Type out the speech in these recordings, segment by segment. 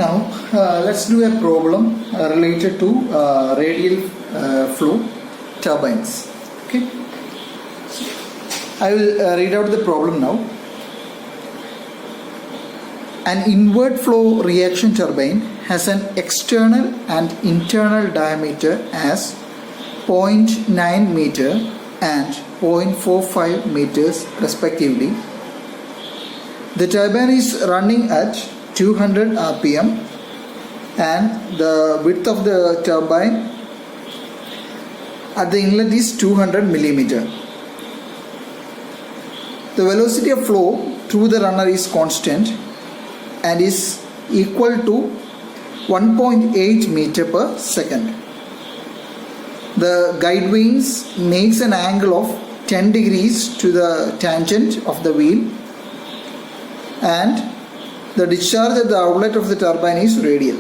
Now let's do a problem related to radial flow turbines. Okay, I will read out the problem now. An inward flow reaction turbine has an external and internal diameter as 0.9 meter and 0.45 meters respectively. The turbine is running at 200 rpm and the width of the turbine at the inlet is 200 millimeter. The velocity of flow through the runner is constant and is equal to 1.8 meter per second. The guide vanes makes an angle of 10 degrees to the tangent of the wheel, and the discharge at the outlet of the turbine is radial.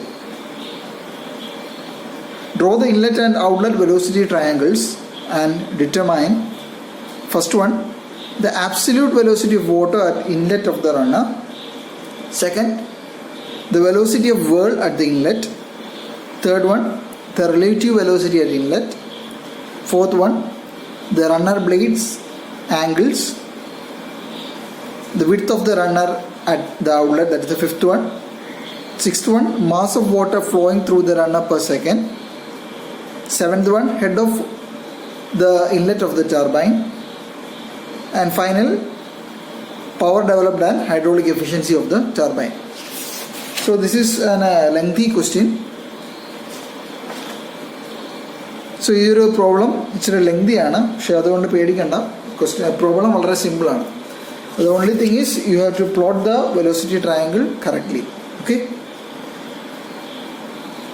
Draw the inlet and outlet velocity triangles and determine, first one, the absolute velocity of water at inlet of the runner. Second, the velocity of whirl at the inlet. Third one, the relative velocity at inlet. Fourth one, the runner blades angles. The width of the runner at the outlet, that is the fifth one. Sixth one, mass of water flowing through the runner per second. Seventh one, head of the inlet of the turbine. And final, power developed and hydraulic efficiency of the turbine. So this is a lengthy question. So ഈ ഒരു problem ഇച്ചിരി lengthy ആണ്, പക്ഷെ അതുകൊണ്ട് പേടിക്കണ്ട. Problem വളരെ സിമ്പിളാണ്. The only thing is you have to plot the velocity triangle correctly. Okay.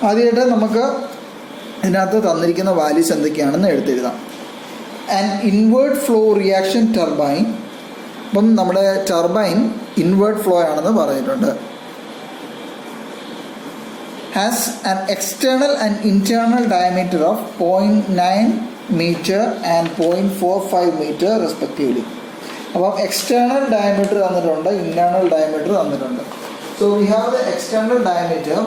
ആദ്യമായിട്ട് നമുക്ക് ഇതിനകത്ത് തന്നിരിക്കുന്ന വാല്യൂസ് എന്തൊക്കെയാണെന്ന് എടുത്തെഴുതാം. An inward flow reaction turbine, അപ്പം നമ്മുടെ ടർബൈൻ ഇൻവേർട്ട് ഫ്ലോ ആണെന്ന് പറഞ്ഞിട്ടുണ്ട്. Has an external and internal diameter of 0.9 meter and 0.45 meter respectively. അപ്പം എക്സ്റ്റേണൽ ഡയമീറ്റർ തന്നിട്ടുണ്ട്, ഇന്റേണൽ ഡയമീറ്റർ തന്നിട്ടുണ്ട്. So we have the external diameter.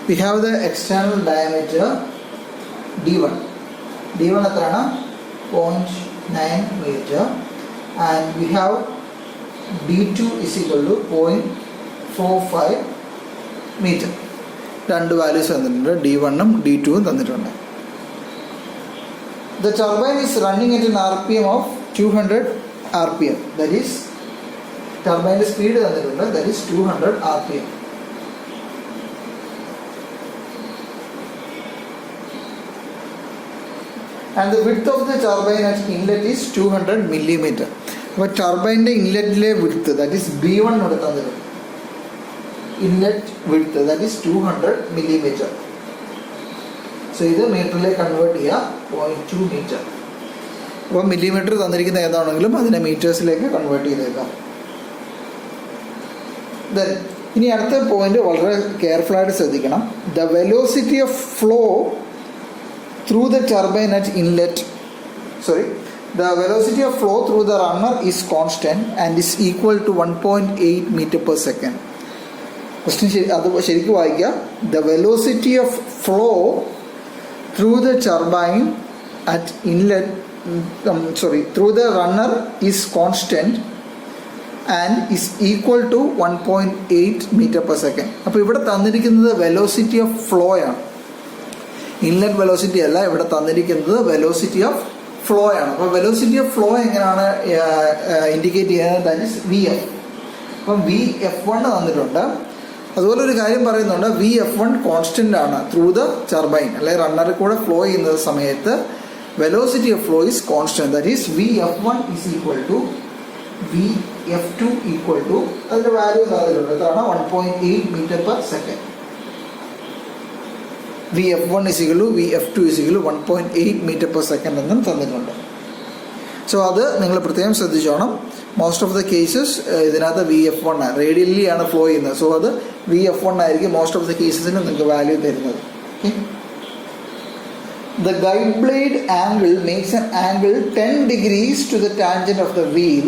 We have the external diameter D1. D1 എത്രയാണ്? 0.9 meter, and we have D2 is equal to 0.45 meter. രണ്ട് values തന്നിട്ടുണ്ട്, D1 ഉം D2 ഉം തന്നിട്ടുണ്ട്. The turbine is running at an RPM of 200 RPM. That is, turbine speed തന്നിട്ടുണ്ട്, that is 200 RPM. And the width of the turbine at inlet is 200 millimeter. അപ്പോൾ ടർബൈൻ്റെ ഇൻലെറ്റിലെ width, that is B1 ഇവിടെ തന്നിട്ടുണ്ട്. Inlet width that is 200 millimeter. So ഇത് മീറ്ററിലേക്ക് convert ചെയ്യുക, 0.2 meter. അപ്പോൾ millimetre തന്നിരിക്കുന്ന ഏതാണെങ്കിലും അതിനെ മീറ്റേഴ്സിലേക്ക് കൺവേർട്ട് ചെയ്തേക്കാം. ദെൻ ഇനി അടുത്ത പോയിന്റ് വളരെ കെയർഫുള്ളായിട്ട് ശ്രദ്ധിക്കണം. The velocity of flow through the turbine at inlet, the velocity of flow through the runner is constant and is equal to 1.8 meter per second. Question അത് ശരിക്കും വായിക്കുക. The velocity of flow through the turbine at inlet, through the runner is constant and is equal to 1.8 meter per second. അപ്പോൾ ഇവിടെ തന്നിരിക്കുന്നത് velocity of flow ആണ്, inlet velocity അല്ല. ഇവിടെ തന്നിരിക്കുന്നത് വെലോസിറ്റി ഓഫ് ഫ്ലോ ആണ്. അപ്പോൾ വെലോസിറ്റി ഓഫ് ഫ്ലോ എങ്ങനെയാണ് ഇൻഡിക്കേറ്റ് ചെയ്യുന്നത്? That is VF. അപ്പം VF1 തന്നിട്ടുണ്ട്. അതുപോലെ ഒരു കാര്യം പറയുന്നുണ്ട്, VF1 കോൺസ്റ്റന്റ് ആണ് ത്രൂ ദ ടർബൈൻ, അല്ലെങ്കിൽ റണ്ണറിൽ കൂടെ ഫ്ലോ ചെയ്യുന്ന സമയത്ത് velocity of flow is constant. That is VF1 is equal to VF2 equal to, അതിൻ്റെ വാല്യൂ തന്നിട്ടുണ്ട്, എത്രയാണ്? 1.8 meter per second. VF1 is equal to VF2 is equal to 1.8 meter per second എന്നും തന്നിട്ടുണ്ട്. So അത് നിങ്ങൾ പ്രത്യേകം ശ്രദ്ധിച്ചോണം. മോസ്റ്റ് ഓഫ് ദ കേസസ് ഇതിനകത്ത് VF1 ആണ്, റേഡിയലി ആണ് ഫ്ലോ ചെയ്യുന്നത്. സോ അത് VF1 ആയിരിക്കും മോസ്റ്റ് ഓഫ് ദ കേസസിന് നിങ്ങൾക്ക് വാല്യൂ തരുന്നത്. The guide blade angle makes an angle 10 degrees to the tangent of the wheel,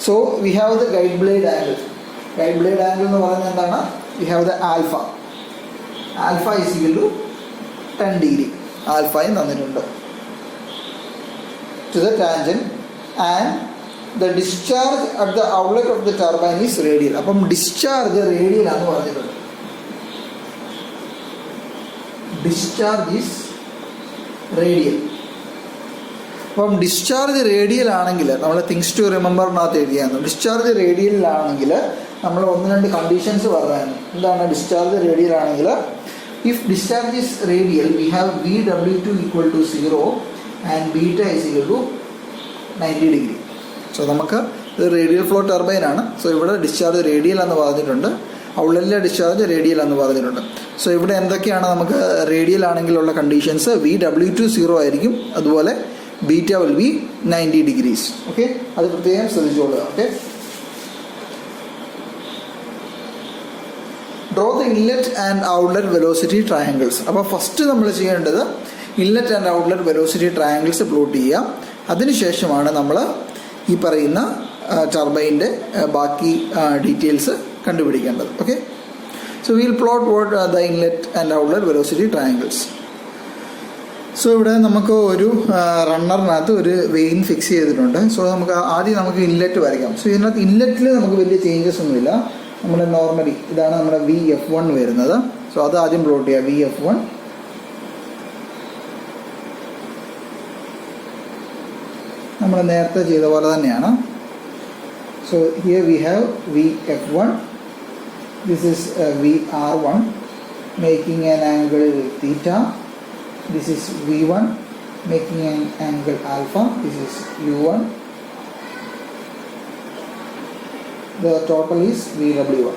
So we have the guide blade angle. Guide blade angle എന്ന് പറയുന്നത് എന്താണ്? We have the alpha. Alpha is equal to 10 degree. Alpha in തന്നിട്ടുണ്ട് to the tangent, and the discharge at the outlet of the turbine is radial. അപ്പം discharge radial ആണെന്ന് പറഞ്ഞിട്ടുണ്ട്. Discharge is radial. അപ്പം discharge radial ആണെങ്കിൽ നമ്മൾ things to റിമെമ്പറിനകത്ത് എഴുതിയായിരുന്നു. Discharge റേഡിയലിലാണെങ്കിൽ നമ്മൾ 1-2 കണ്ടീഷൻസ് പറയാൻ. എന്താണ് ഡിസ്ചാർജ് റേഡിയൽ ആണെങ്കിൽ? If discharge is radial we have VW2 equal to 0 and beta is equal to 90 degree. So നമുക്ക് ഇത് റേഡിയൽ ഫ്ലോ ടർബൈനാണ്. സോ ഇവിടെ ഡിസ്ചാർജ് റേഡിയൽ എന്ന് പറഞ്ഞിട്ടുണ്ട്, ഔട്ട്ലെറ്റിലെ ഡിസ്ചാർജ് റേഡിയൽ എന്ന് പറഞ്ഞിട്ടുണ്ട്. സോ ഇവിടെ എന്തൊക്കെയാണ് നമുക്ക് റേഡിയൽ ആണെങ്കിലുള്ള കണ്ടീഷൻസ്? VW2 0 ആയിരിക്കും, അതുപോലെ beta will be 90 degrees. Okay, അത് പ്രത്യേകം ശ്രദ്ധിച്ചോളുക. Okay, draw the inlet and outlet velocity triangles. അപ്പോൾ ഫസ്റ്റ് നമ്മൾ ചെയ്യേണ്ടത് inlet and outlet velocity triangles plot ചെയ്യുക. അതിനുശേഷമാണ് നമ്മൾ ഈ പറയുന്ന ടർബൈൻ്റെ ബാക്കി ഡീറ്റെയിൽസ് കണ്ടുപിടിക്കേണ്ടത്. Okay, so will plot what the inlet and outlet velocity triangles. So ഇവിടെ നമുക്ക് ഒരു റണ്ണറിനകത്ത് ഒരു വെയിൻ ഫിക്സ് ചെയ്തിട്ടുണ്ട്. സോ ആദ്യം നമുക്ക് ഇൻലെറ്റ് വരയ്ക്കാം. സോ ഇതിനകത്ത് ഇൻലെറ്റിൽ നമുക്ക് വലിയ ചേഞ്ചസ് ഒന്നുമില്ല. നമ്മുടെ നോർമലി ഇതാണ് നമ്മുടെ VF1 വരുന്നത്. സോ അത് ആദ്യം പ്ലോട്ട് ചെയ്യാം. VF1 നമ്മൾ നേരത്തെ ചെയ്ത പോലെ തന്നെയാണ്. So here we have VF1, this is VR1 making an angle theta. This is V1 making an angle alpha. This is U1. The total is VW1.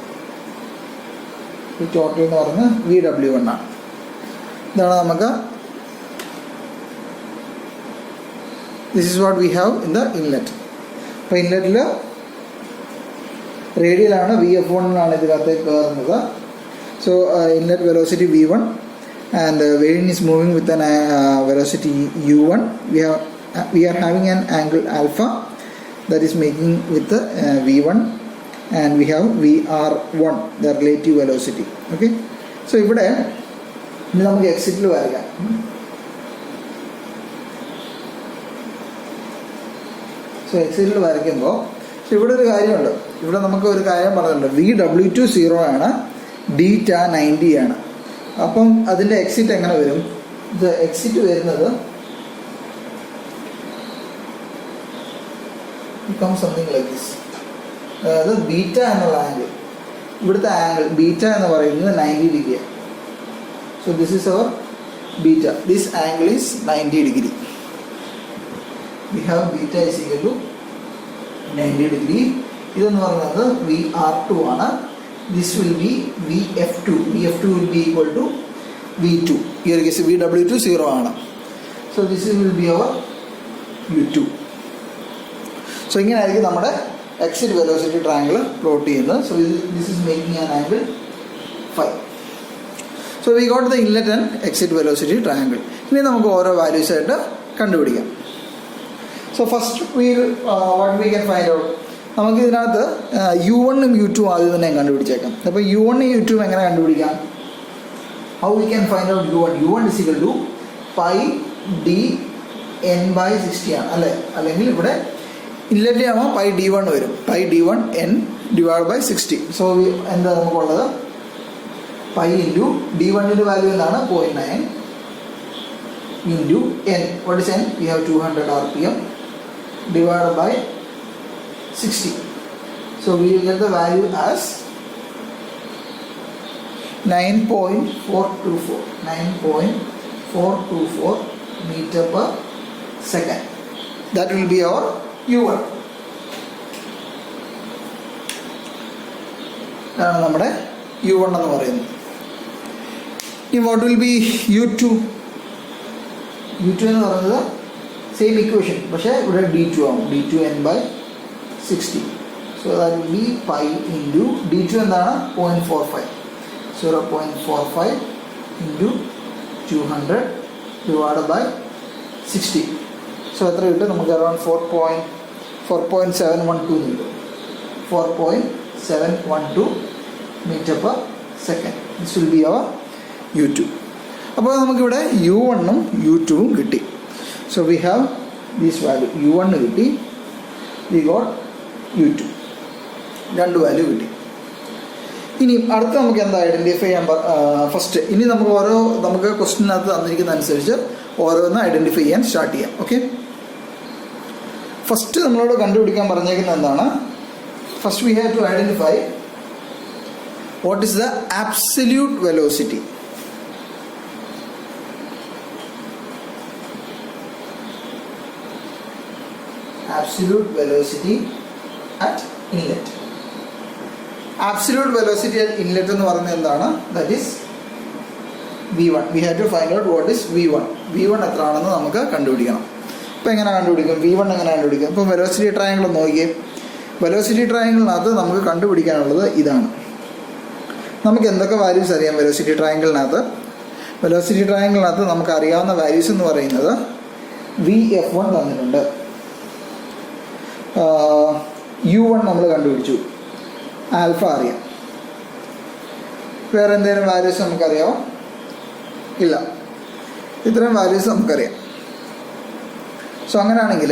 ഈ ടോട്ടൽ എന്ന് പറയുന്നത് VW1 ആണ്. ഇതാണ് നമുക്ക്. This is what we have in the inlet. അപ്പോൾ ഇൻലെറ്റിൽ റേഡിയലാണ്, VF1 ഇതിനകത്തേക്ക് കയറുന്നത്. So inlet velocity V1 and the vein is moving with an velocity U1. We are having an angle alpha that is making with the V1, and we have VR1, the relative velocity. Okay, so ഇവിടെ ഇനി നമുക്ക് എക്സിറ്റിൽ വരയ്ക്കാം. So എക്സിറ്റിൽ വരയ്ക്കുമ്പോൾ ഇവിടെ ഒരു കാര്യമുണ്ട്. ഇവിടെ നമുക്ക് ഒരു കാര്യം പറഞ്ഞിട്ടുണ്ട്. VW2 0 ആണ്, ഡീറ്റ 90 ആണ്. അപ്പം അതിൻ്റെ എക്സിറ്റ് എങ്ങനെ വരും? ഇത് എക്സിറ്റ് വരുന്നത് സംതിങ് ലൈക്ക് ദിസ്. അതായത് ബീറ്റ എന്നുള്ള ആംഗിൾ, ഇവിടുത്തെ ആംഗിൾ ബീറ്റ എന്ന് പറയുന്നത് 90 ഡിഗ്രിയാണ്. So this is our beta. This angle is 90 degree. We have beta is equal to 90 degree. ഇതെന്ന് പറയുന്നത് VR2 ആണ്. This will be VF2. VF2 will be equal to V2. Here is VW2 0 ആണ്. So this will be our U2. So ഇങ്ങനെ ആയിരിക്കും നമ്മുടെ exit velocity triangle plot ചെയ്യുന്നത്. So this is making an angle phi. So we got the inlet and exit velocity triangle. ഇനി നമുക്ക് ഓരോ values ആയിട്ട് കണ്ടുപിടിക്കാം. So first what we can find out, നമുക്ക് ഇതിനകത്ത് U1ഉം U2 ആദ്യം തന്നെ കണ്ടുപിടിച്ചേക്കാം. അപ്പോൾ U1ഉം U2 എങ്ങനെ കണ്ടുപിടിക്കാം? How we can find out U1? U1 is equal to pi d n/60 ആണ് അല്ലേ? അല്ലെങ്കിൽ ഇവിടെ ഇൻലെറ്റ് ആകുമ്പോൾ pi d1 വരും. pi d1 n divided by 60. So എന്താ നമുക്കുള്ളത്? pi ഇൻറ്റു d1ൻ്റെ വാല്യൂ എന്താണ്? 0.9 into n. What is n? We have 200 RPM divided by 60. So we will get the value as 9.424 meter per second. That will be our U1. ആണ് നമ്മുടെ U1 എന്ന് പറയുന്നത്. ഇനി what will be U2? U2 എന്ന് പറയുന്നത് same equation, പക്ഷേ ഇവിടെ D2 ആവും. D2 n/60. So that will be pi into D2 എന്താണ്? 0.45. 0.45 into 200 divided by 60. So എത്ര കിട്ടും നമുക്ക്? അറൗണ്ട് 4.712 കിട്ടും. 4.712 meter per second. This will be our U2. അപ്പോൾ നമുക്കിവിടെ U1 U2 കിട്ടി. So we have this value. U1 കിട്ടി, we got U2. രണ്ട് വാല്യൂ കിട്ടി. ഇനി അടുത്ത് നമുക്ക് എന്താ ഐഡൻറ്റിഫൈ ചെയ്യാൻ ഫസ്റ്റ് ഇനി നമുക്ക് ക്വസ്റ്റിനകത്ത് തന്നിരിക്കുന്ന അനുസരിച്ച് ഓരോന്ന് ഐഡൻറ്റിഫൈ ചെയ്യാൻ സ്റ്റാർട്ട് ചെയ്യാം. ഓക്കെ, ഫസ്റ്റ് നമ്മളോട് കണ്ടുപിടിക്കാൻ പറഞ്ഞേക്കുന്നത് എന്താണ്? First we have to identify what is the absolute velocity. Absolute velocity at inlet. Absolute velocity at inlet എന്ന് പറയുന്നത് എന്താണ്? That is V1. We have to find out what is V1. V1 എത്ര ആണെന്ന് നമുക്ക് കണ്ടുപിടിക്കണം. ഇപ്പോൾ എങ്ങനെ കണ്ടുപിടിക്കും? V1 എങ്ങനെ കണ്ടുപിടിക്കും? ഇപ്പോൾ വെലോസിറ്റി ട്രയാങ്കിൾ നോക്കിയേ. വെലോസിറ്റി ട്രയാങ്കിളിനകത്ത് നമുക്ക് കണ്ടുപിടിക്കാനുള്ളത് ഇതാണ്. നമുക്ക് എന്തൊക്കെ വാല്യൂസ് അറിയാം വെലോസിറ്റി ട്രയാങ്കിളിനകത്ത്? വെലോസിറ്റി ട്രയാങ്കിളിനകത്ത് നമുക്ക് അറിയാവുന്ന വാല്യൂസ് എന്ന് പറയുന്നത് VF1 തന്നിട്ടുണ്ട്, U1 നമ്മൾ കണ്ടുപിടിച്ചു, ആൽഫ അറിയാം. വേറെ എന്തെങ്കിലും വാല്യൂസ് നമുക്കറിയാമോ? ഇല്ല, ഇത്രയും വാല്യൂസ് നമുക്കറിയാം. സോ അങ്ങനെയാണെങ്കിൽ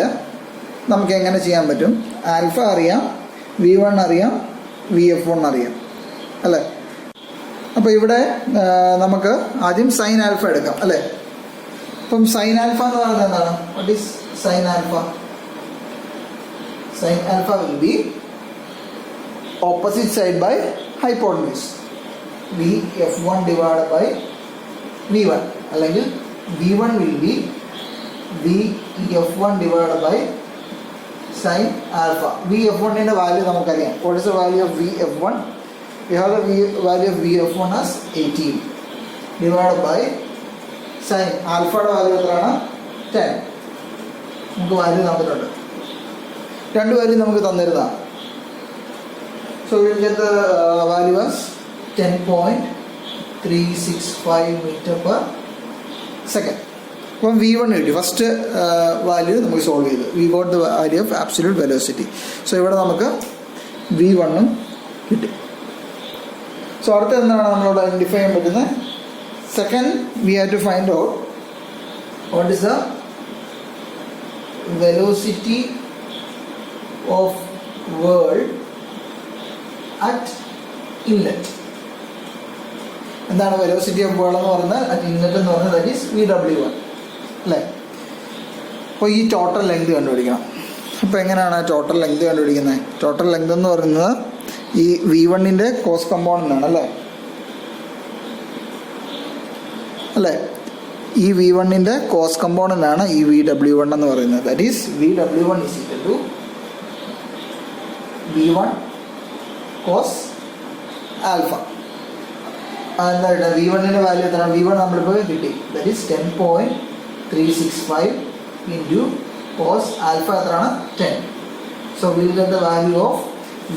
നമുക്ക് എങ്ങനെ ചെയ്യാൻ പറ്റും? ആൽഫ അറിയാം, V1 അറിയാം, VF1 അറിയാം, അല്ലേ? അപ്പോൾ ഇവിടെ നമുക്ക് ആദ്യം സൈൻ ആൽഫ എടുക്കാം, അല്ലേ? അപ്പം സൈൻ ആൽഫ എന്ന് പറയുന്നത് എന്താണ്? What is sine alpha? Sin alpha will be opposite side by hypotenuse, VF1 divided by V1, അല്ലെങ്കിൽ V1 will be VF1 divided by sin alpha. VF1 ന്റെ വാല്യൂ നമുക്കറിയാം. What is the value of VF1? We have the value of VF1 as 18 divided by sin ആൽഫയുടെ value എത്രയാണ്? 10. നമുക്ക് value തന്നിട്ടുണ്ട്, രണ്ട് value നമുക്ക് തന്നിരുന്നതാണ്. So will get the value as 10.365 meter per second. അപ്പം V1 കിട്ടി. ഫസ്റ്റ് വാല്യൂ നമുക്ക് സോൾവ് ചെയ്തു. We got the value of absolute velocity. So ഇവിടെ നമുക്ക് V1 കിട്ടി. സോ അടുത്ത എന്താണ് നമ്മളോട് ഐഡൻറ്റിഫൈ ചെയ്യാൻ പറ്റുന്നത്? Second we have to find out what is the velocity of world at inlet. എന്താണ് വെലോസിറ്റി ഓഫ് വേൾഡ് എന്ന് പറയുന്നത്? അറ്റ് ഇൻലെറ്റ് എന്ന് പറയുന്നത് ദാറ്റ് ഈസ് VW1, അല്ലേ? അപ്പോൾ ഈ ടോട്ടൽ ലെങ്ത് കണ്ടുപിടിക്കണം. അപ്പോൾ എങ്ങനെയാണ് ടോട്ടൽ ലെങ്ത് കണ്ടുപിടിക്കുന്നത്? ടോട്ടൽ ലെങ്ത് എന്ന് പറയുന്നത് ഈ V1 കോസ് കമ്പോണൻ്റ് ആണ്, അല്ലേ? ഈ V1 കോസ് കമ്പോണൻ്റ് ആണ് ഈ VW1 എന്ന് പറയുന്നത്. That is VW1 is equal to V1 cos alpha. എന്താണ് V1 വാല്യൂ എത്ര? V1 നമ്മളിപ്പോൾ കിട്ടി, that is 10.365 into cos alpha എത്രയാണ്? 10. So will get the value of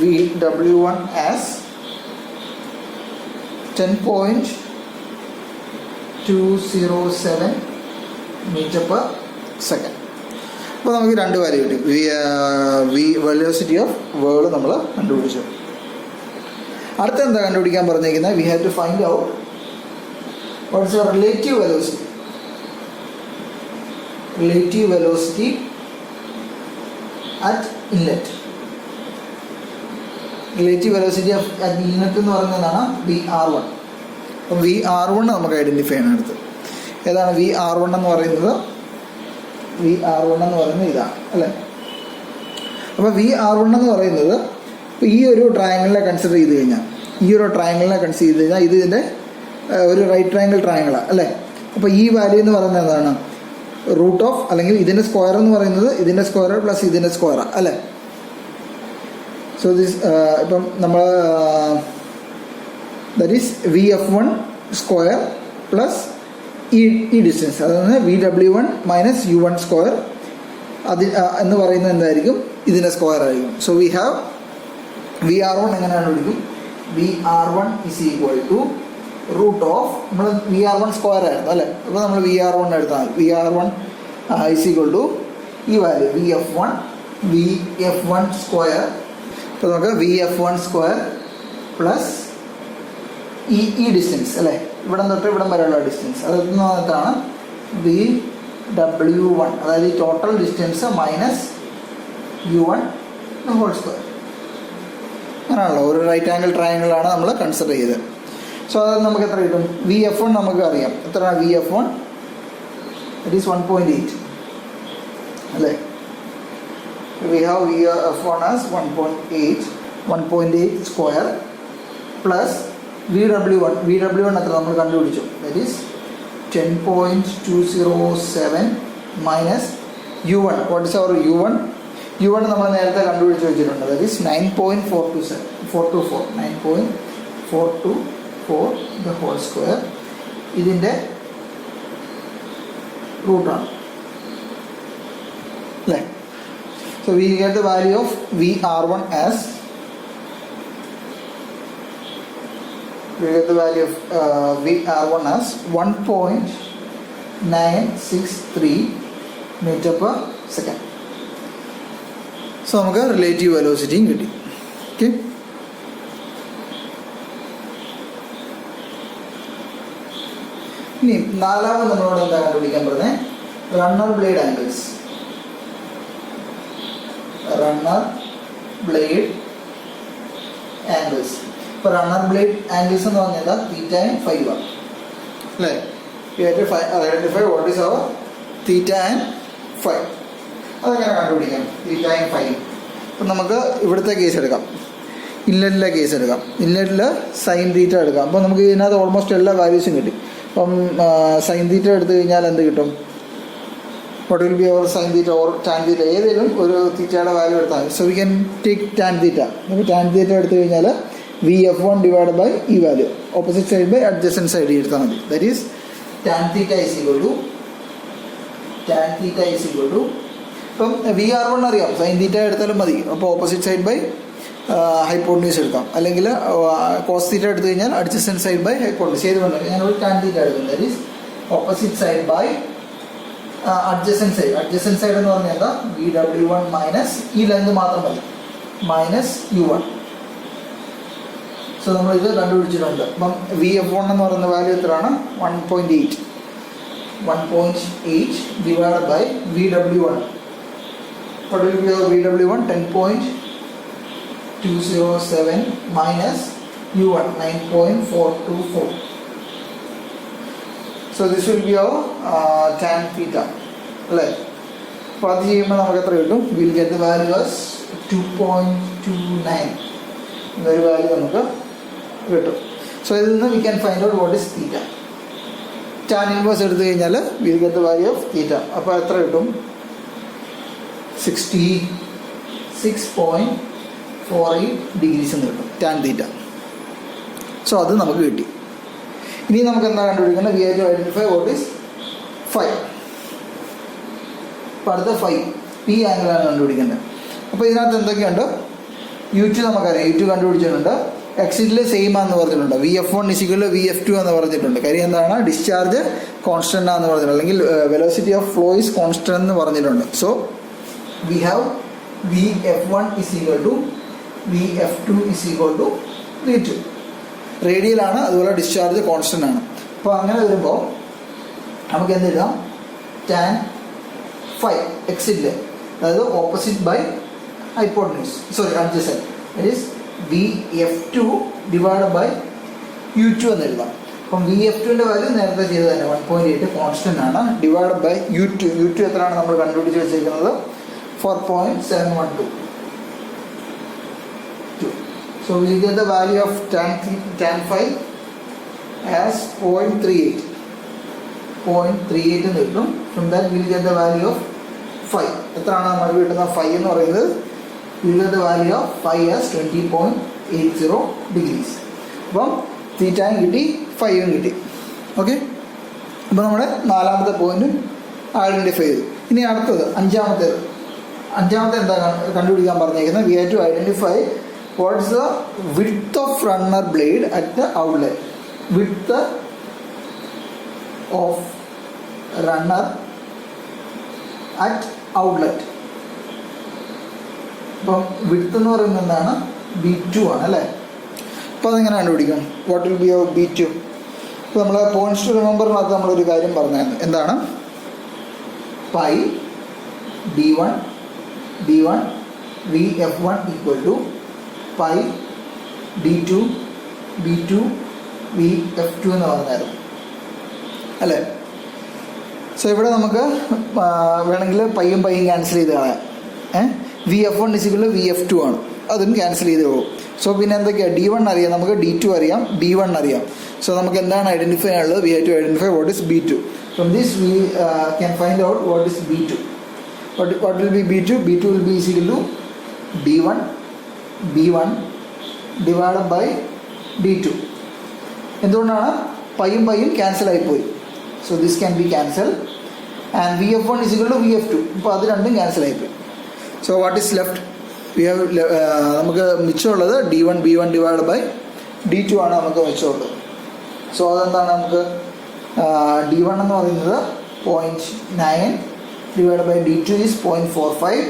VW1 as 10.207 meter per second. അപ്പോൾ നമുക്ക് രണ്ട് വാല്യൂ കിട്ടി. വെലോസിറ്റി ഓഫ് വേൾഡ് നമ്മൾ കണ്ടുപിടിച്ചു. അടുത്ത എന്താ കണ്ടുപിടിക്കാൻ പറഞ്ഞിരിക്കുന്നത്? We have to find out what is the relative velocity. Relative velocity at inlet. Relative velocity of at inlet എന്ന് പറയുന്നതാണ് VR1. അപ്പം VR1 നമുക്ക് ഐഡൻറ്റിഫൈ ചെയ്യണം. അടുത്ത് ഏതാണ് VR1 എന്ന് പറയുന്നത്? VR1 എന്ന് പറയുന്നത് ഇതാണ്, അല്ലേ? അപ്പോൾ VR1 എന്ന് പറയുന്നത് ഇപ്പോൾ ഈ ഒരു ട്രയാങ്കിളിനെ കൺസിഡർ ചെയ്ത് കഴിഞ്ഞാൽ ഇത് ഇതിൻ്റെ ഒരു റൈറ്റ് ട്രയാങ്കിൾ ട്രയാങ്കിളാണ്, അല്ലേ? അപ്പോൾ ഈ വാല്യൂ എന്ന് പറയുന്നത് എന്താണ്? റൂട്ട് ഓഫ്, അല്ലെങ്കിൽ ഇതിൻ്റെ സ്ക്വയർ എന്ന് പറയുന്നത് ഇതിൻ്റെ സ്ക്വയർ പ്ലസ് ഇതിൻ്റെ സ്ക്വയറാണ്, അല്ലേ? സോ ദിസ് ഇപ്പം നമ്മൾ that is VF1 square plus ഈ ഡിസ്റ്റൻസ്, അതായത് VW1 മൈനസ് U1 സ്ക്വയർ എന്ന് പറയുന്നത് എന്തായിരിക്കും? ഇതിൻ്റെ സ്ക്വയർ ആയിരിക്കും. സോ വി ഹാവ് VR1 എങ്ങനെയാണ് വിളിക്കും? VR1 is equal to root of, നമ്മൾ VR1 സ്ക്വയർ ആയിരുന്നു, അല്ലേ? അപ്പോൾ നമ്മൾ VR1 എടുത്താൽ VR1 ഇസ് ഈക്വൽ ടു ഈ value VF1 V F one square. ഇപ്പോൾ നമുക്ക് V F one square plus ഈ ഡിസ്റ്റൻസ് അല്ലേ, ഇവിടം തൊട്ട് ഇവിടം വരെയുള്ള ഡിസ്റ്റൻസ് അതിൽ നിന്ന് വന്നിട്ടാണ് വി ഡബ്ല്യു വൺ, അതായത് ഈ total distance minus U one whole square. അങ്ങനെയാണല്ലോ, ഒരു റൈറ്റ് ആംഗിൾ ട്രയാങ്കിളാണ് നമ്മൾ കൺസിഡർ ചെയ്തത്. സോ അത് നമുക്ക് എത്ര കിട്ടും? വി എഫ് വൺ നമുക്ക് അറിയാം. എത്രയാണ് V F one? It is 1.8 അല്ലേ. We have V F one as 1.8 square plus V W one. V W one എത്ര നമ്മൾ കണ്ടുപിടിച്ചു? That is 10.207 minus U one. What is our U one? U one നമ്മൾ നേരത്തെ കണ്ടുപിടിച്ച് വെച്ചിട്ടുണ്ട്. That is 9.424 the whole square. ഇതിൻ്റെ റൂട്ടാണ് അല്ലേ. So we get the value of V R one as VR1 as 1.963 meter per second. സോ നമുക്ക് relative വെലോസിറ്റിയും കിട്ടി. ഓക്കെ, ഇനി നാലാമത് നമ്മളോട് എന്താ കണ്ടുപിടിക്കാൻ പറഞ്ഞത്? Runner blade angles. ഇപ്പോൾ റണ്ണർ ബ്ലേഡ് ആംഗിൾസ് എന്ന് പറഞ്ഞാൽ തീറ്റ ആൻഡ് ഫൈ ആണ് അല്ലേ. Identify what is our theta and phi. അതെങ്ങനെ കണ്ടുപിടിക്കാം? Theta and phi. ഇപ്പം നമുക്ക് ഇവിടുത്തെ കേസ് എടുക്കാം, ഇൻലെറ്റിലെ കേസ് എടുക്കാം. ഇൻലെറ്റിൽ സൈൻ തീറ്റ എടുക്കാം. അപ്പോൾ നമുക്ക് ഇതിനകത്ത് ഓൾമോസ്റ്റ് എല്ലാ വാല്യൂസും കിട്ടി. അപ്പം സൈൻ തീറ്റ എടുത്തു കഴിഞ്ഞാൽ എന്ത് കിട്ടും? വാട്ട് വിൽ ബി അവർ sine theta or tan theta? ഏതെങ്കിലും ഒരു തീറ്റയുടെ വാല്യൂ എടുത്താൽ മതി. So we can take tan theta. നമുക്ക് ടാൻ തീറ്റ എടുത്തു കഴിഞ്ഞാൽ V F one divide by ഈ value, opposite side by adjacent side എടുത്താൽ മതി. That is tan theta is equal to ഇപ്പം വി ആർ വൺ അറിയാം, സൈൻ തീറ്റ എടുത്താലും മതി. അപ്പോൾ ഓപ്പോസിറ്റ് സൈഡ് ബൈ ഹൈപ്പോട്ടന്യൂസ് എടുക്കാം, അല്ലെങ്കിൽ കോസ് തീറ്റ എടുത്തു കഴിഞ്ഞാൽ അഡ്ജസൻറ്റ് സൈഡ് ബൈ ഹൈപ്പോട്ടന്യൂസ്. ഏത് വേണം? ഞാനൊരു ടാൻ തീറ്റ എടുക്കും. That is opposite side by adjacent side. Adjacent side എന്ന് പറഞ്ഞാൽ എന്താ? വി ഡബ്ല്യു വൺ മൈനസ് ഈ ലെന്ത് മാത്രം മതി, മൈനസ് യു വൺ. സോ നമ്മൾ ഇത് കണ്ടുപിടിച്ചിട്ടുണ്ട്. അപ്പം വി എഫ് വൺ എന്ന് പറയുന്ന വാല്യൂ എത്രയാണ്? 1.8 divide by V W one. V W one 10.207 minus U one 9.424. So this will be our tan theta അല്ലേ. അപ്പോൾ അത് ചെയ്യുമ്പോൾ നമുക്ക് എത്ര കിട്ടും? Will get the value as 2.29 എന്നൊരു വാല്യൂ നമുക്ക് കിട്ടും. സോ ഇതിൽ നിന്ന് we can find out what is theta. Tan inverse എടുത്തു കഴിഞ്ഞാൽ will get the value of theta. അപ്പോൾ എത്ര കിട്ടും? 66.48 ഡിഗ്രീസ് എന്ന് കിട്ടും ടാൻ തീറ്റ. സോ അത് നമുക്ക് കിട്ടി. ഇനി നമുക്ക് എന്താ കണ്ടുപിടിക്കുന്നത്? We have to identify what is phi. അപ്പോൾ അടുത്ത ഫൈ പി ആംഗിളാണ് കണ്ടുപിടിക്കേണ്ടത്. അപ്പോൾ ഇതിനകത്ത് എന്തൊക്കെയുണ്ട്? യു ടു നമുക്കറിയാം, യു ടു കണ്ടുപിടിച്ചിട്ടുണ്ട്. എക്സിറ്റിൽ സെയിം ആണെന്ന് പറഞ്ഞിട്ടുണ്ട്. V F one is equal V F two എന്ന് പറഞ്ഞിട്ടുണ്ട്. കാര്യം എന്താണ്? ഡിസ്ചാർജ് കോൺസ്റ്റന്റ് ആണെന്ന് പറഞ്ഞിട്ടുണ്ട്, അല്ലെങ്കിൽ velocity of flow is constant എന്ന് പറഞ്ഞിട്ടുണ്ട്. So we have V F one is equal to V F two is equal to V to. റേഡിയലാണ്, അതുപോലെ ഡിസ്ചാർജ് കോൺസ്റ്റന്റ് ആണ്. അപ്പോൾ അങ്ങനെ വരുമ്പോൾ നമുക്ക് എന്ത് എഴുതാം? ടാൻ ഫൈ എക്സിറ്റിൽ, അതായത് opposite by hypotenuse, sorry adjacent, that is V F two divide by U two എന്ന് എഴുതാം. അപ്പം വി എഫ് ടുവിൻ്റെ വാല്യൂ നേരത്തെ ചെയ്ത് തന്നെ 1.8 കോൺസ്റ്റന്റ് ആണ്, divide by U two. U two എത്രയാണ് നമ്മൾ കണ്ടുപിടിച്ച് വെച്ചിരിക്കുന്നത്? 4.712. So we get the value of tan phi as 0.38 എന്ന് കിട്ടും. From that we will get the value of phi. എത്രയാണ് നമുക്ക് കിട്ടുന്ന phi എന്ന് പറയുന്നത്? We will get the value of phi as 20.80 degrees. അപ്പം തീറ്റയും കിട്ടി, ഫൈയും കിട്ടി. ഓക്കെ, അപ്പോൾ നമ്മുടെ നാലാമത്തെ പോയിന്റ് ഐഡൻറ്റിഫൈ ചെയ്തു. ഇനി അടുത്തത് അഞ്ചാമത്തെ എന്താ കണ്ടുപിടിക്കാൻ പറഞ്ഞേക്കുന്നത്? We have to identify what is the width of runner blade at the outlet. Width of runner at outlet. അപ്പം വിഡ്ത്ത് എന്ന് പറയുന്നത് എന്താണ്? B2 ആണ് അല്ലേ. അപ്പോൾ അതെങ്ങനെ കണ്ടുപിടിക്കും? What will be your B2? ഇപ്പോൾ നമ്മൾ പോയിന്റ്സ് ടു റിമെമ്പറിനകത്ത് നമ്മളൊരു കാര്യം പറഞ്ഞായിരുന്നു. എന്താണ്? Pi B1 VF1 equal to pi D2 B2 VF2 എന്ന് പറഞ്ഞായിരുന്നു അല്ലേ. സോ ഇവിടെ നമുക്ക് വേണമെങ്കിൽ പൈയും ക്യാൻസൽ ചെയ്ത് കളയാം. VF1 ഇസിക്കൽ VF2 ആണ്, അതും ക്യാൻസൽ ചെയ്ത് പോകും. സോ പിന്നെ എന്തൊക്കെയാണ്? D1 അറിയാം, നമുക്ക് D2 അറിയാം, B1 അറിയാം. സോ നമുക്ക് എന്താണ് ഐഡൻറ്റിഫൈ ചെയ്യാനുള്ളത്? We have to identify what is B2. From this we can find out what is B2. What will be B2? B2 will be equal to D1 B1 divided by D2. എന്തുകൊണ്ടാണ്? പൈയും cancel ആയിപ്പോയി. So this can be cancel and VF1 is equal to VF2. ഇപ്പോൾ അത് രണ്ടും cancel ആയിപ്പോയി. So what is left? We have നമുക്ക് മിച്ചമുള്ളത് D1 B1 divided by D2 ആണ് നമുക്ക് മിച്ചമുള്ളത്. So അതെന്താണ്? നമുക്ക് D1 എന്ന് പറയുന്നത് 0.9 divided by D2 is 0.45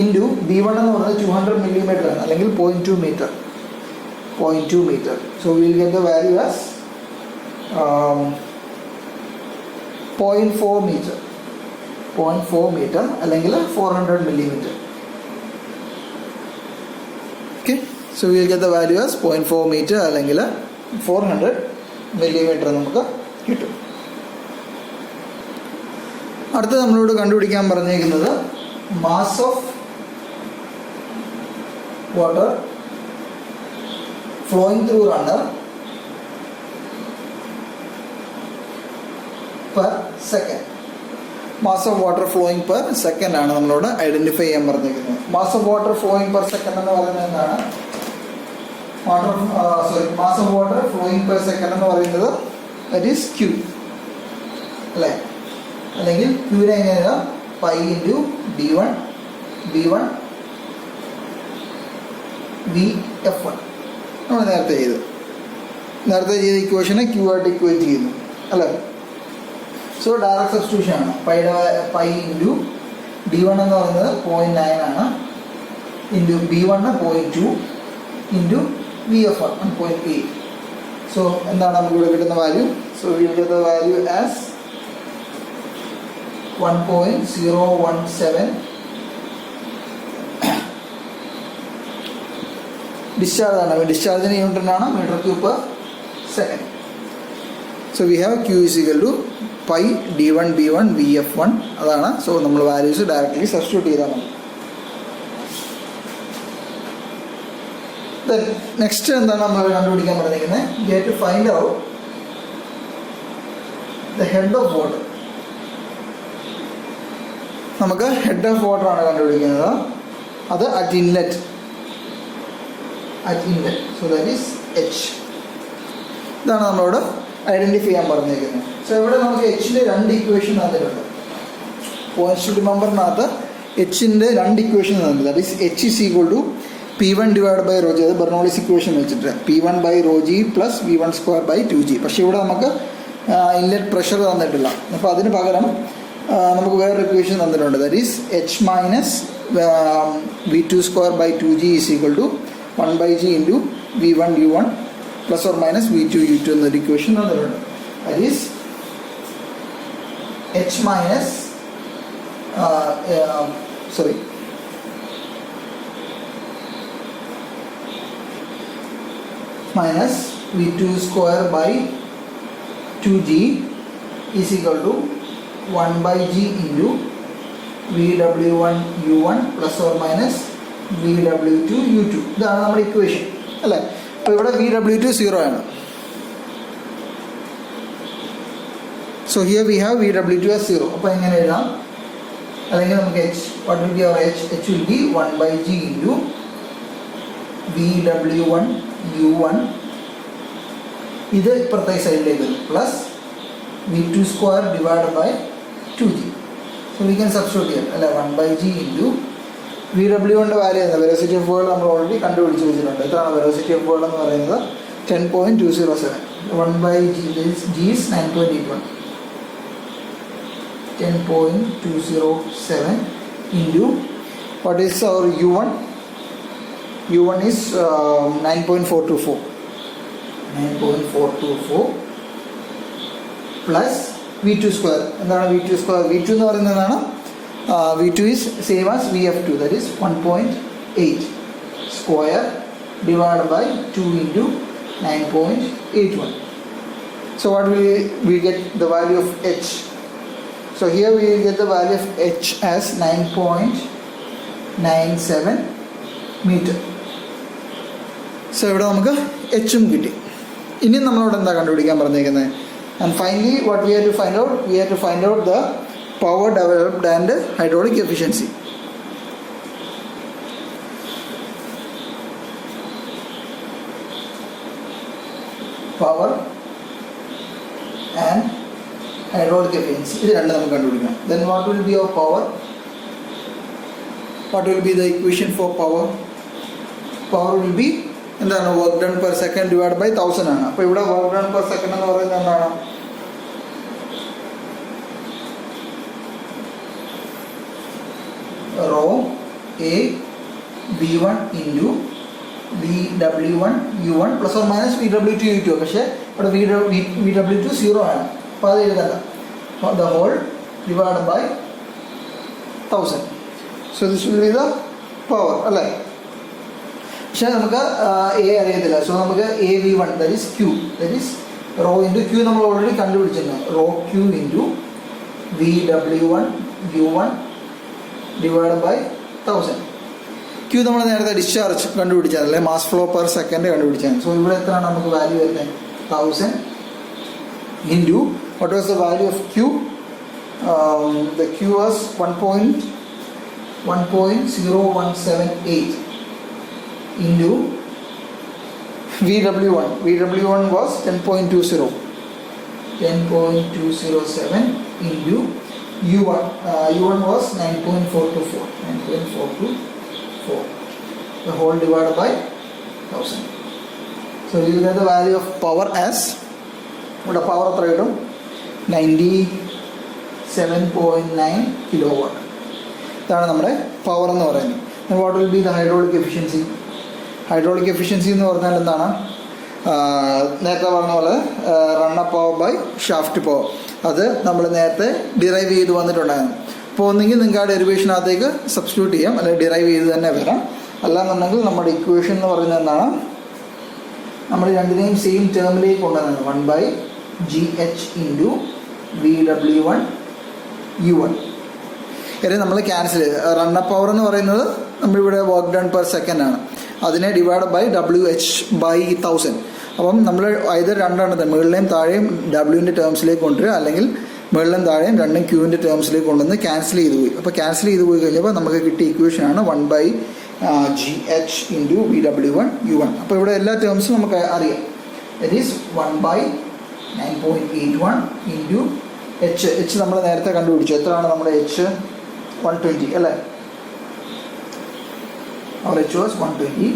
into B1 എന്ന് പറയുന്നത് 200 millimeter ആണ്, അല്ലെങ്കിൽ 0.2 meter. So we will get the value as 0.4 meter അല്ലെങ്കിൽ 400 millimeter. Okay, so we will get the value as 0.4 meter അല്ലെങ്കിൽ 400 millimeter നമുക്ക് കിട്ടും. അടുത്ത നമ്മളോട് കണ്ടുപിടിക്കാൻ പറഞ്ഞിരിക്കുന്നത് mass of water flowing through runner per second. Mass of water flowing per second ആണ് നമ്മളോട് ഐഡൻറ്റിഫൈ ചെയ്യാൻ പറഞ്ഞിരിക്കുന്നത്. Mass of water flowing per second എന്ന് പറയുന്നത് എന്താണ്? Mass of water flowing per second എന്ന് പറയുന്നത് ദാറ്റ് ഈസ് Q അല്ലേ. അല്ലെങ്കിൽ Qനെ എങ്ങനെ എഴുതാം? Pi into D1 B1 VF1 നമ്മൾ നേരത്തെ ചെയ്ത ഇക്വേഷനെ Q ആയിട്ട് ഇക്വേറ്റ് ചെയ്യുന്നു അല്ലേ. സോ ഡയറക്റ്റ് സബ്സ്റ്റിറ്റ്യൂഷൻ ആണ്. പൈ ഇൻറ്റു D1 എന്ന് പറയുന്നത് 0.9 ആണ്, into B1 0.2 into VF1 1.8. So എന്താണ് നമുക്ക് ഇവിടെ കിട്ടുന്ന value? So we will get the value as 1.017 discharge ആണ്. ഡിസ്ചാർജിന് യൂണിറ്റിനാണ് metre cube per second. So we have Q is equal to pi D1 B1 VF1 അതാണ്. സോ നമ്മൾ വാല്യൂസ് ഡയറക്റ്റ്ലി സബ്സ്റ്റിറ്റ്യൂട്ട് ചെയ്താൽ മതി. നെക്സ്റ്റ് എന്താണ് നമ്മൾ കണ്ടുപിടിക്കാൻ പറഞ്ഞിരിക്കുന്നത്? We have to find out the head of water. നമുക്ക് ഹെഡ് ഓഫ് വാട്ടർ ആണ് കണ്ടുപിടിക്കുന്നത്. അത് at inlet. So that is H. ഇതാണ് നമ്മളോട് ഐഡൻറ്റിഫൈ ചെയ്യാൻ പറഞ്ഞിരിക്കുന്നത്. സോ ഇവിടെ നമുക്ക് Hൻ്റെ രണ്ട് ഇക്വേഷൻ തന്നിട്ടുണ്ട്. പോയിന്റ്സ് ടു റിമെമ്പറിനകത്ത് Hൻ്റെ രണ്ട് ഇക്വേഷൻ തന്നിട്ടുണ്ട്. That is H is equal to P1 divided by rho g. അത് ബെർണോളിസ് ഇക്വേഷൻ വെച്ചിട്ട് P1 by rho g plus V1 square by 2g. പക്ഷേ ഇവിടെ നമുക്ക് ഇൻലെറ്റ് പ്രഷർ തന്നിട്ടില്ല. അപ്പോൾ അതിന് പകരം നമുക്ക് വേറൊരു ഇക്വേഷൻ തന്നിട്ടുണ്ട്. That is H minus V2 square by 2g is equal to 1 by g into V1 U1 plus or minus V2 U2 എന്നൊരു ഇക്വേഷൻ തന്നിട്ടുണ്ട്. That is H minus minus V2 square by 2g is equal to 1 by g into VW1 U1 plus or minus VW2 U2. ഇതാണ് നമ്മുടെ equation അല്ലേ. അപ്പോൾ ഇവിടെ VW2 0 ആണ്. So here we have VW2 as 0. അപ്പോൾ എങ്ങനെ എഴുതാം? അല്ലെങ്കിൽ നമുക്ക് H, what will be our H? H will be 1 by g into VW1 U1, ഇത് ഇപ്പുറത്തെ സൈഡിലേക്ക് വരും, plus V2 square divided by 2g. So we can substitute here അല്ല 1 by g into VW1ൻ്റെ വാല്യൂ എന്താ? വെലോസിറ്റി ഓഫ് വേൾഡ് നമ്മൾ already കണ്ടുപിടിച്ച് വെച്ചിട്ടുണ്ട്. എത്രയാണ് വെലോസിറ്റി ഓഫ് വേൾഡ് എന്ന് പറയുന്നത്? 10.207. 1 by g is 9.81. 10.207 into What is our U1? U1 is 9.424. 9.424 plus V2 square. എന്താണ് V2 square? V2 എന്ന് പറയുന്നതാണ് V2 is same as VF2, that is 1.8 square divided by 2 into 9.81. So what will we get the value of H? So here we will get the value of H as 9.97 meter. So ഇവിടെ നമുക്ക് Hഉം കിട്ടി. ഇനി നമ്മളോട് എന്താ കണ്ടുപിടിക്കാൻ പറഞ്ഞേക്കുന്നത്? And finally what we have to find out? We have to find out the power developed and hydraulic efficiency. Power and hydraulic efficiency. ഇത് രണ്ടും നമുക്ക് കണ്ടുപിടിക്കണം. Then what will be our power? What will be the equation for power? Power will be എന്താണ് work done per second divide by 1000 ആണ്. അപ്പോൾ ഇവിടെ work done per second എന്ന് പറയുന്നത് എന്താണ്? Rho A V1 into VW1 U1 plus or minus VW2 U2. പക്ഷേ ഇവിടെ VW2 0 ആണ്, അപ്പോൾ അത് എഴുതണ്ട. The whole divide by 1000. So this will be the power അല്ലേ. പക്ഷേ നമുക്ക് എ അറിയത്തില്ല. സോ നമുക്ക് AV1 that is Q, that is rho into Q നമ്മൾ ഓൾറെഡി കണ്ടുപിടിച്ചിട്ടുണ്ട്. Rho Q into VW1 U1 divide by 1000. Q നമ്മൾ നേരത്തെ ഡിസ്ചാർജ് കണ്ടുപിടിച്ചതല്ലേ, മാസ് ഫ്ലോ പെർ സെക്കൻഡ് കണ്ടുപിടിച്ചത്. സോ ഇവിടെ എത്രയാണ് നമുക്ക് വാല്യൂ വരുന്നത്? 1000 into what was the value of Q? The Q was 1.0178 into VW1. VW1 was 10.20. 10.207 into U1. U1 was 9.424. 9.424. The whole divided by 1000. So you get the value of power as what the power of the 97.9 kilowatt. ഇതാണ് നമ്മുടെ power എന്ന് പറയുന്നത്. And what will be the hydraulic efficiency? Hydraulic efficiency എന്ന് പറഞ്ഞാൽ എന്താണ്? നേരത്തെ പറഞ്ഞ പോലെ runner power by shaft power. അത് നമ്മൾ നേരത്തെ ഡിറൈവ് ചെയ്ത് വന്നിട്ടുണ്ടായിരുന്നു. അപ്പോൾ ഒന്നെങ്കിൽ നിങ്ങൾക്ക് ആ ഡെറിവേഷനകത്തേക്ക് സബ്സ്റ്റിറ്റ്യൂട്ട് ചെയ്യാം, അല്ലെങ്കിൽ ഡിറൈവ് ചെയ്ത് തന്നെ വരാം. അല്ലാന്നുണ്ടെങ്കിൽ നമ്മുടെ ഇക്വേഷൻ എന്ന് പറയുന്നത് എന്താണ്? നമ്മൾ രണ്ടിനെയും same ടേമിലേക്ക് കൊണ്ടുവന്നാണ് 1/GH into VW1 U1. കാര്യം നമ്മൾ ക്യാൻസൽ ചെയ്ത് റണ്ണപ്പ് പവർ എന്ന് പറയുന്നത് നമ്മളിവിടെ വർക്ക് ഡൺ പെർ സെക്കൻഡ് ആണ്, അതിനെ ഡിവൈഡ് ബൈ WH/1000. അപ്പം നമ്മൾ either രണ്ടെണ്ണത്തെ മുകളിലെയും താഴെയും W-ൻ്റെ ടേംസിലേക്ക് കൊണ്ടുവരിക, അല്ലെങ്കിൽ മുകളിലും താഴെയും രണ്ടും Q-ൻ്റെ ടേംസിലേക്ക് കൊണ്ടുവന്ന് ക്യാൻസൽ ചെയ്ത് പോയി. അപ്പോൾ ക്യാൻസൽ ചെയ്ത് പോയി കഴിഞ്ഞപ്പോൾ നമുക്ക് കിട്ടിയ ഇക്വേഷനാണ് 1/GH ഇൻറ്റു VW1 U1. അപ്പോൾ ഇവിടെ എല്ലാ ടേംസും നമുക്ക് അറിയാം. ദറ്റ് ഈസ് 1/9.81 ഇൻറ്റു H നമ്മൾ നേരത്തെ കണ്ടുപിടിച്ചു. എത്രയാണ് നമ്മുടെ H? 120 അല്ലേ. Our H was 120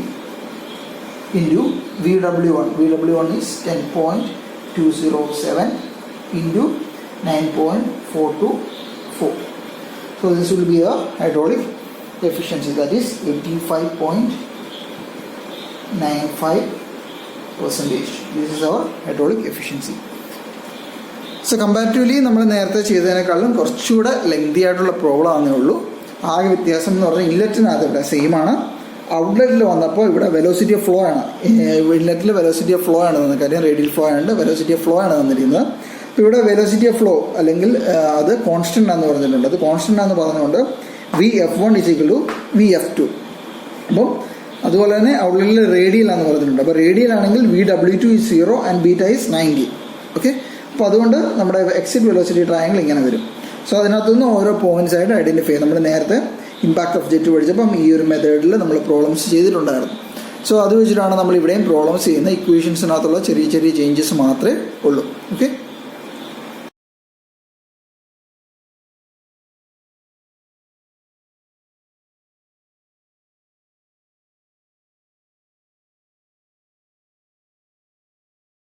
into VW1. VW1 is 10.207 into 9.424. So this will be a hydraulic efficiency, that is 85.95%. This is our hydraulic efficiency. So comparatively നമ്മൾ നേരത്തെ ചെയ്തതിനേക്കാളും കുറച്ചുകൂടെ ലെങ്തി ആയിട്ടുള്ള പ്രോബ്ലം ആണെന്നേ ഉള്ളൂ. ആകെ വ്യത്യാസം എന്ന് പറഞ്ഞാൽ ഇൻലെറ്റിനകത്ത് ഇവിടെ സെയിം ആണ്, ഔട്ട്ലെറ്റിൽ വന്നപ്പോൾ ഇവിടെ വെലോസിറ്റി ഓഫ് ഫ്ലോ ആണ്. ഇൻലെറ്റിൽ വെലോസിറ്റി ഓഫ് ഫ്ലോ ആണ് തന്നത്, കാര്യം റേഡിയൽ ഫ്ലോ ആയതുകൊണ്ട് വെലോസിറ്റി ഓഫ് ഫ്ലോ ആണ് തന്നിരിക്കുന്നത്. അപ്പോൾ ഇവിടെ വെലോസിറ്റി ഓഫ് ഫ്ലോ അല്ലെങ്കിൽ അത് കോൺസ്റ്റൻ്റ് ആണെന്ന് പറഞ്ഞിട്ടുണ്ട്. അത് കോൺസ്റ്റൻ്റ് ആണെന്ന് പറഞ്ഞുകൊണ്ട് VF1 = VF2. അപ്പം അതുപോലെ തന്നെ ഔട്ട്ലെറ്റിൽ റേഡിയൽ ആണെന്ന് പറഞ്ഞിട്ടുണ്ട്. അപ്പോൾ റേഡിയൽ ആണെങ്കിൽ VW2 is 0 and beta is 90. Okay, അപ്പോൾ അതുകൊണ്ട് നമ്മുടെ എക്സിറ്റ് വെലോസിറ്റി ട്രയാങ്കിൾ ഇങ്ങനെ വരും. സോ അതിനകത്തുനിന്ന് ഓരോ പോയിന്റ്സ് ആയിട്ട് ഐഡൻറ്റിഫൈ ചെയ്യും. നമ്മൾ നേരത്തെ ഇമ്പാക്ട് ഓഫ് ജെറ്റ് പഠിച്ചപ്പം ഈ ഒരു മെത്തേഡിൽ നമ്മൾ പ്രോബ്ലംസ് ചെയ്തിട്ടുണ്ടായിരുന്നു. സോ അത് വെച്ചിട്ടാണ് നമ്മൾ ഇവിടെയും പ്രോബ്ലംസ് ചെയ്യുന്ന ഇക്വേഷൻസിനകത്തുള്ള ചെറിയ ചെറിയ ചേഞ്ചസ് മാത്രമേ ഉള്ളൂ. ഓക്കെ.